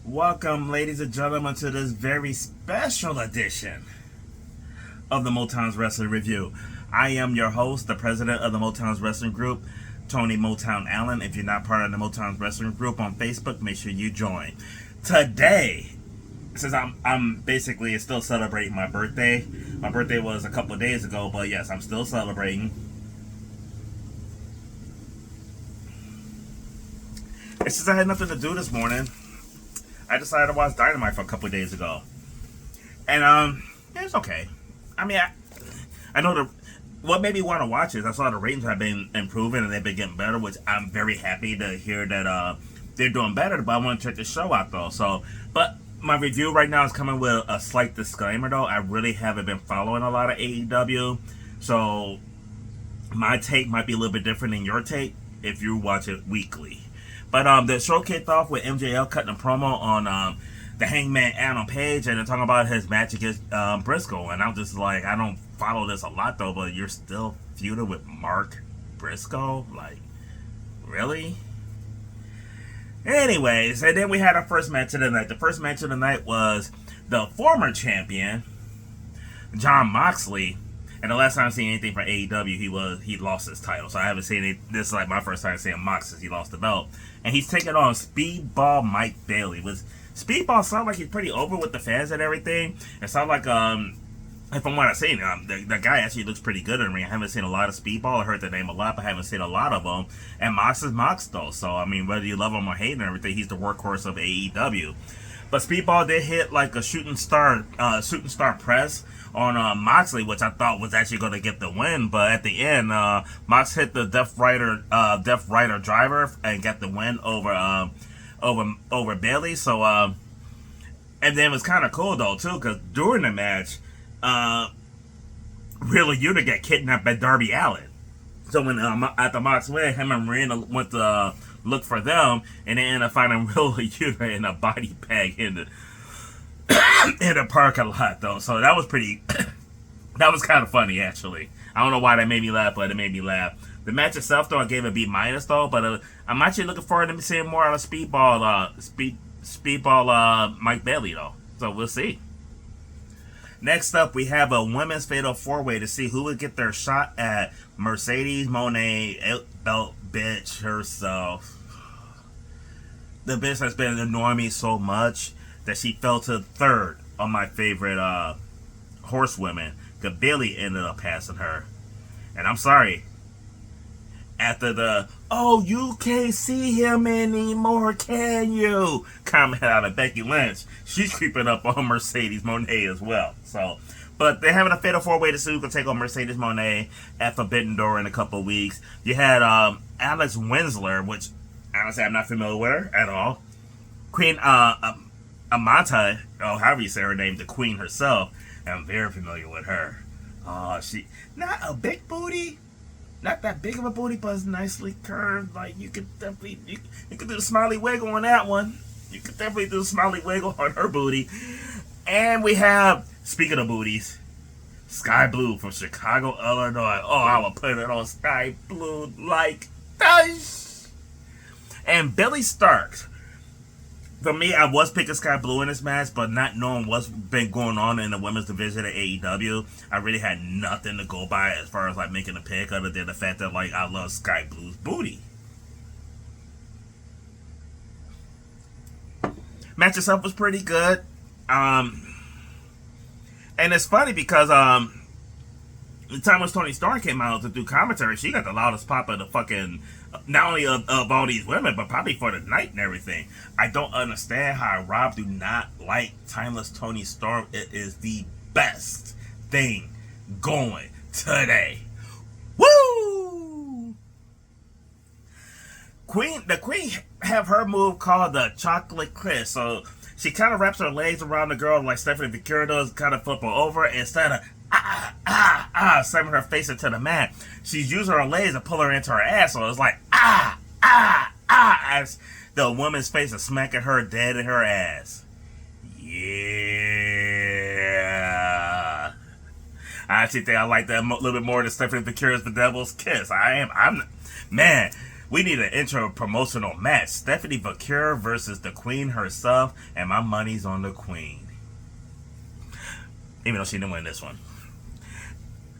Welcome, ladies and gentlemen, to this very special edition of the Motown's Wrestling Review. I am your host, the president of the Motown's Wrestling Group, Tony Motown Allen. If you're not part of the Motown's Wrestling Group on Facebook, make sure you join. Today, since I'm basically still celebrating my birthday. My birthday was a couple of days ago, but yes, I'm still celebrating. It's just I had nothing to do this morning. I decided to watch Dynamite for a couple of days ago, and it's okay. I mean, I know what made me want to watch it. I saw the ratings have been improving and they've been getting better, which I'm very happy to hear that they're doing better. But I want to check the show out though. But my review right now is coming with a slight disclaimer though. I really haven't been following a lot of AEW, so my take might be a little bit different than your take if you watch it weekly. But the show kicked off with MJL cutting a promo on the Hangman Adam Page, and they're talking about his match against Briscoe. And I'm just like, I don't follow this a lot though, but you're still feuding with Mark Briscoe? Like, really? Anyways, and then we had our first match of the night. The first match of the night was the former champion, Jon Moxley. And the last time I seen anything from AEW, he lost his title. So I haven't seen it. This is like my first time seeing Mox since he lost the belt. And he's taking on Speedball Mike Bailey. Speedball sound like he's pretty over with the fans and everything. It sounds like from what I've seen, the guy actually looks pretty good in the ring. I haven't seen a lot of Speedball. I heard the name a lot, but I haven't seen a lot of them. And Mox is Mox though. So I mean, whether you love him or hate him and everything, he's the workhorse of AEW. But Speedball did hit like a shooting star press on Moxley, which I thought was actually going to get the win. But at the end, Mox hit the Death Rider driver and got the win over Bailey. So and then it was kind of cool though too, because during the match, Real Unit got kidnapped by Darby Allin. So when at the Mox win, him and Marina went to look for them, and they ended up finding Real Unit in a body bag in the in the parking lot though. So that was pretty. That was kind of funny actually. I don't know why that made me laugh, but it made me laugh. The match itself though, I gave it a B- though. But I'm actually looking forward to seeing more out of Speedball Mike Bailey though. So we'll see. Next up, we have a women's fatal 4-way to see who would get their shot at Mercedes Moné, belt bitch herself. The bitch has been annoying me so much that she fell to third on my favorite horsewomen. Because Bailey ended up passing her. And I'm sorry. After the, oh, you can't see him anymore, can you? Comment out of Becky Lynch. She's creeping up on Mercedes Moné as well. So, but they're having a fatal 4-way to see who can take on Mercedes Moné at Forbidden Door in a couple of weeks. You had Alex Winsler, which honestly I'm not familiar with her at all. Queen Amata, or however you say her name, the Queen herself. I'm very familiar with her. She not a big booty. Not that big of a booty, but it's nicely curved. Like, you could definitely, you could do the smiley wiggle on that one. You could definitely do the smiley wiggle on her booty. And we have, speaking of booties, Sky Blue from Chicago, Illinois. Oh, I will put it on Sky Blue like this. And Billy Starks. For me, I was picking Sky Blue in this match, but not knowing what's been going on in the women's division at AEW, I really had nothing to go by as far as like making a pick, other than the fact that like I love Sky Blue's booty. Match itself was pretty good, and it's funny because the time when Tony Storm came out to do commentary, she got the loudest pop of the fucking, not only of all these women, but probably for the night and everything. I don't understand how Rob do not like Timeless Tony Storm. It is the best thing going today. Woo! The Queen have her move called the Chocolate Kiss. So she kind of wraps her legs around the girl like Stephanie Victoria does, kind of flip her over instead of slamming her face into the mat. She's using her legs to pull her into her ass, so it's like as the woman's face is smacking her dead in her ass. Yeah, I actually think I like that a little bit more than Stephanie Victoria's The Devil's Kiss. Man, We need an intro promotional match. Stephanie Vaquer versus the Queen herself, and my money's on the Queen. Even though she didn't win this one.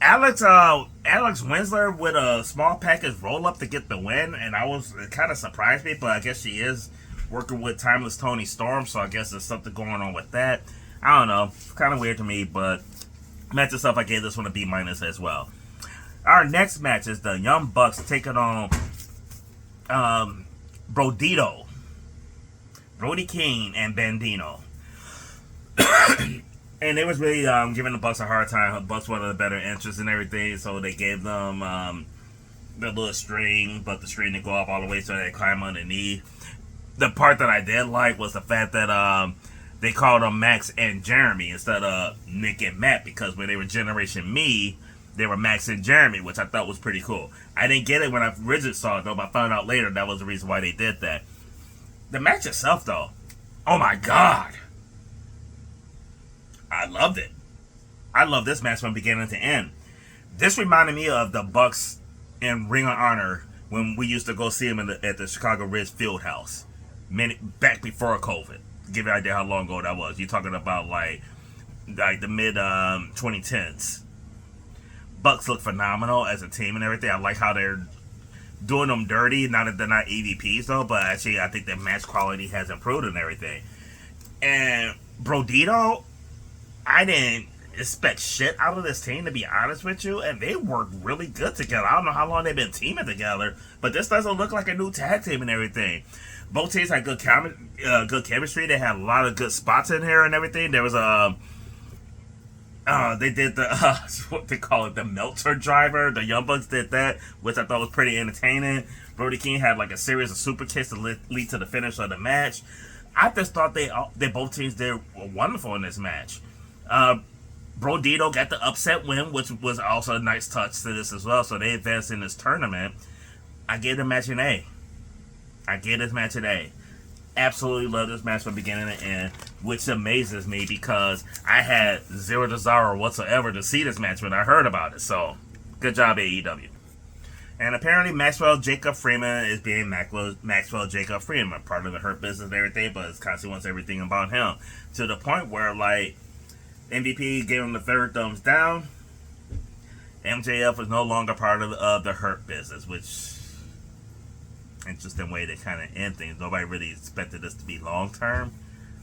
Alex Winsler with a small package roll up to get the win, and it kind of surprised me, but I guess she is working with Timeless Tony Storm, so I guess there's something going on with that. I don't know. It's kind of weird to me, but match itself, I gave this one a B- as well. Our next match is the Young Bucks taking on Brodito, Brody King, and Bandino. And they was really giving the Bucks a hard time. The Bucks wanted a better entrance and everything, so they gave them the little string, but the string didn't go up all the way, so they climb underneath. The part that I did like was the fact that they called them Max and Jeremy instead of Nick and Matt, because when they were Generation Me, they were Max and Jeremy, which I thought was pretty cool. I didn't get it when I originally saw it, though, but I found out later that was the reason why they did that. The match itself, though, oh my god. I loved it. I love this match from beginning to end. This reminded me of the Bucks in Ring of Honor when we used to go see them at the Chicago Ridge Fieldhouse back before COVID. To give you an idea how long ago that was. You're talking about like the mid 2010s. Bucks look phenomenal as a team and everything. I like how they're doing them dirty. Not that they're not EVPs though, but actually I think their match quality has improved and everything. And Brodito, I didn't expect shit out of this team, to be honest with you, and they worked really good together. I don't know how long they've been teaming together, but this doesn't look like a new tag team and everything. Both teams had good chemistry. They had a lot of good spots in here and everything. There was they did the what they call it, the Meltzer driver. The Young Bucks did that, which I thought was pretty entertaining. Brody King had like a series of super kicks to lead to the finish of the match. I just thought they both teams did wonderful in this match. Brodito got the upset win, which was also a nice touch to this as well. So they advanced in this tournament. I gave the match an A. Absolutely love this match from beginning to end, which amazes me because I had zero desire whatsoever to see this match when I heard about it. So, good job, AEW. And apparently Maxwell Jacob Freeman is being Maxwell Jacob Freeman, part of the Hurt Business and everything, but it's constantly wants everything about him. To the point where, like, MVP gave him the third thumbs down. MJF is no longer part of the Hurt Business, which interesting way to kind of end things. Nobody really expected this to be long term,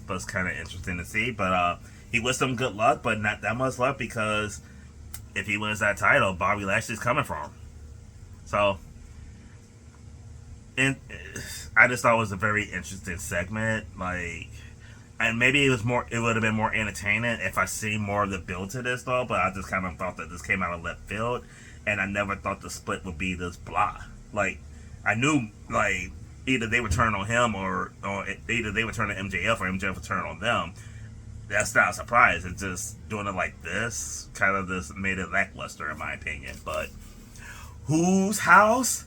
but it's kind of interesting to see. But he wished him good luck, but not that much luck, because if he wins that title, Bobby Lashley's coming for him. So, and I just thought it was a very interesting segment. Like, and maybe it would have been more entertaining if I seen more of the build to this, though. But I just kind of thought that this came out of left field, and I never thought the split would be this blah. Like, I knew, like, either they would turn on him or either they would turn on MJF or MJF would turn on them. That's not a surprise. It's just doing it like this kind of just made it lackluster in my opinion. But whose house?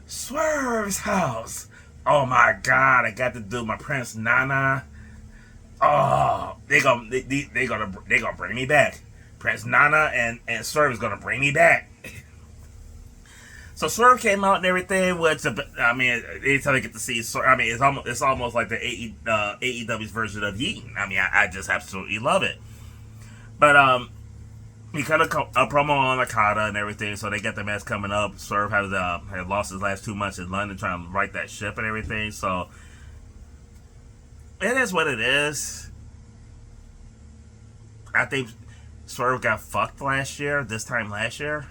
Swerve's house. Oh my god, I got to do my Prince Nana. Oh, they gonna bring me back. Prince Nana and Swerve is gonna bring me back. So Swerve came out and everything, which I mean, anytime I get to see Swerve, I mean, it's almost like the AEW's version of Yeeton. I mean, I just absolutely love it. But he cut a promo on Okada and everything, so they got the match coming up. Swerve had lost his last 2 months in London trying to right that ship and everything, so it is what it is. I think Swerve got fucked this time last year.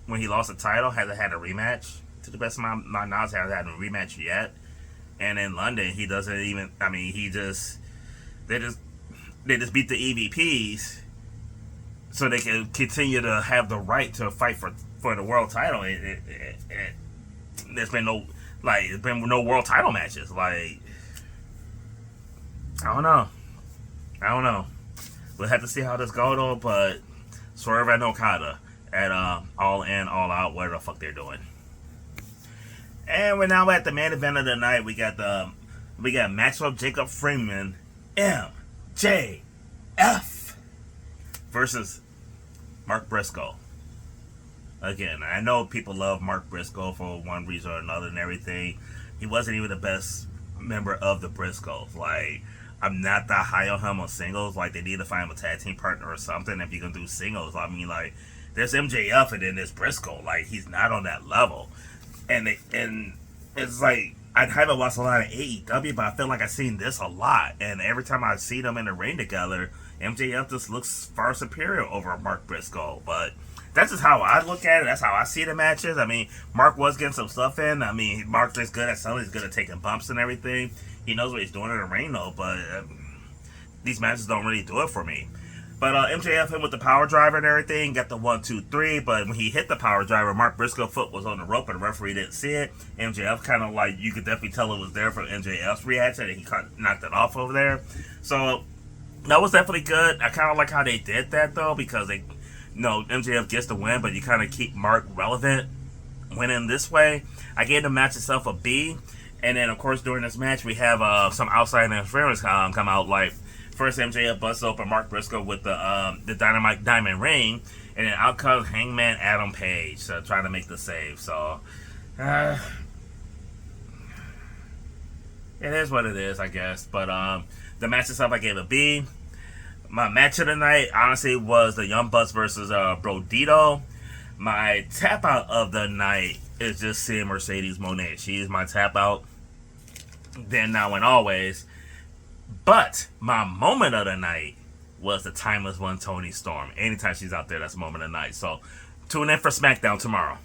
When he lost the title, hasn't had a rematch. To the best of my knowledge, hasn't had a rematch yet. And in London, he doesn't even. I mean, they just beat the EVPs, so they can continue to have the right to fight for the world title. There's been no world title matches. Like, I don't know. We'll have to see how this goes though. But Swerve and Okada at All In, All Out, whatever the fuck they're doing. And we're now at the main event of the night. We got Maxwell Jacob Freeman, MJF, versus Mark Briscoe. Again, I know people love Mark Briscoe for one reason or another and everything. He wasn't even the best member of the Briscoes. Like, I'm not that high on him on singles. Like, they need to find him a tag team partner or something if you're gonna do singles. I mean, like, there's MJF and then there's Briscoe. Like, he's not on that level. And it's like, I haven't watched a lot of AEW, but I feel like I've seen this a lot. And every time I see them in the ring together, MJF just looks far superior over Mark Briscoe. But that's just how I look at it. That's how I see the matches. I mean, Mark was getting some stuff in. I mean, Mark is good at selling. He's good at taking bumps and everything. He knows what he's doing in the ring, though. But these matches don't really do it for me. But MJF hit with the power driver and everything, got the 1, 2, 3. But when he hit the power driver, Mark Briscoe's foot was on the rope and the referee didn't see it. MJF kind of like, you could definitely tell it was there from MJF's reaction, and he kind of knocked it off over there. So that was definitely good. I kind of like how they did that, though, because they, MJF gets the win, but you kind of keep Mark relevant winning this way. I gave the match itself a B. And then, of course, during this match, we have some outside interference come out. Like, first MJF busts open Mark Briscoe with the Dynamite diamond ring. And then out comes Hangman Adam Page trying to make the save. So, it is what it is, I guess. But the match itself, I gave a B. My match of the night, honestly, was the Young Bucks versus Brodito. My tap out of the night is just seeing Mercedes Moné. She is my tap out. Then, now, and always. But my moment of the night was the timeless one, Toni Storm. Anytime she's out there, that's a moment of the night. So tune in for SmackDown tomorrow.